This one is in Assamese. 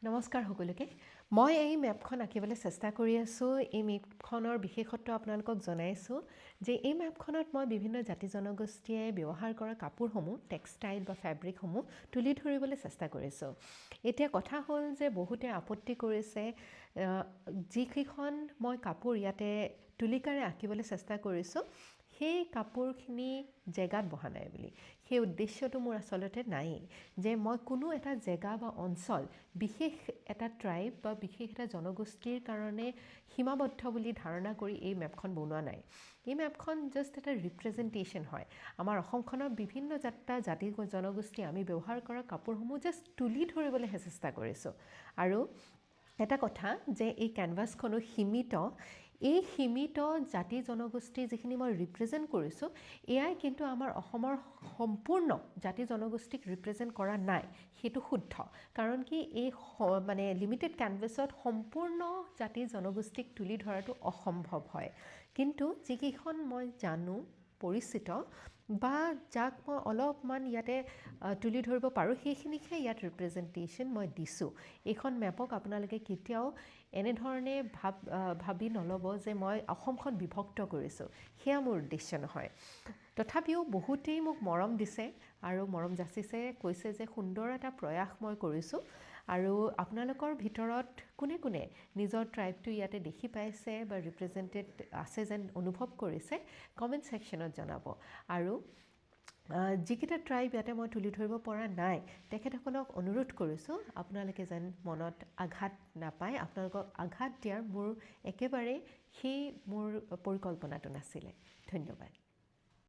নমস্কাৰ সকলোকে মই এই মেপখন আঁকিবলৈ চেষ্টা কৰি আছোঁ এই মেপখনৰ বিশেষত্ব আপোনালোকক জনাইছোঁ যে এই মেপখনত মই বিভিন্ন জাতি জনগোষ্ঠীয়ে ব্যৱহাৰ কৰা কাপোৰসমূহ টেক্সটাইল বা ফেব্ৰিকসমূহ তুলি ধৰিবলৈ চেষ্টা কৰিছোঁ এতিয়া কথা হ'ল যে বহুতে আপত্তি কৰিছে যিকেইখন মই কাপোৰ ইয়াতে তুলিকাৰে আঁকিবলৈ চেষ্টা কৰিছোঁ সেই কাপোৰখিনি জেগাত বহা নাই বুলি সেই উদ্দেশ্যটো মোৰ আচলতে নাই যে মই কোনো এটা জেগা বা অঞ্চল বিশেষ এটা ট্ৰাইব বা বিশেষ এটা জনগোষ্ঠীৰ কাৰণে সীমাবদ্ধ বুলি ধাৰণা কৰি এই মেপখন বনোৱা নাই এই মেপখন জাষ্ট এটা ৰিপ্ৰেজেণ্টেশ্যন হয় আমাৰ অসমখনৰ বিভিন্ন জাতি জনগোষ্ঠী আমি ব্যৱহাৰ কৰা কাপোৰসমূহ জাষ্ট তুলি ধৰিবলৈ চেষ্টা কৰিছোঁ আৰু এটা কথা যে এই কেনভাছখনো সীমিত এই সীমিত জাতি জনগোষ্ঠী যিখিনি মই ৰিপ্ৰেজেণ্ট কৰিছোঁ এয়াই কিন্তু আমাৰ অসমৰ সম্পূৰ্ণ জাতি জনগোষ্ঠীক ৰিপ্ৰেজেণ্ট কৰা নাই সেইটো শুদ্ধ কাৰণ কি এই মানে লিমিটেড কেনভাছত সম্পূৰ্ণ জাতি জনগোষ্ঠীক তুলি ধৰাটো অসম্ভৱ হয় কিন্তু যিকেইখন মই জানো পৰিচিত বা যাক মই অলপমান ইয়াতে তুলি ধৰিব পাৰোঁ সেইখিনিকহে ইয়াত ৰিপ্ৰেজেণ্টেশ্যন মই দিছোঁ এইখন মেপক আপোনালোকে কেতিয়াও এনেধৰণে ভাবি নল'ব যে মই অসমখন বিভক্ত কৰিছোঁ সেয়া মোৰ উদ্দেশ্য নহয় তথাপিও বহুতেই মোক মৰম দিছে আৰু মৰম যাচিছে কৈছে যে সুন্দৰ এটা প্ৰয়াস মই কৰিছোঁ আৰু আপোনালোকৰ ভিতৰত কোনে কোনে নিজৰ ট্ৰাইবটো ইয়াতে দেখি পাইছে বা ৰিপ্ৰেজেণ্টেড আছে যেন অনুভৱ কৰিছে কমেণ্ট ছেকশ্যনত জনাব আৰু যিকেইটা ট্ৰাইব ইয়াতে মই তুলি ধৰিব পৰা নাই তেখেতসকলক অনুৰোধ কৰিছোঁ আপোনালোকে যেন মনত আঘাত নাপায় আপোনালোকক আঘাত দিয়াৰ মোৰ একেবাৰে সেই মোৰ পৰিকল্পনাটো নাছিলে ধন্যবাদ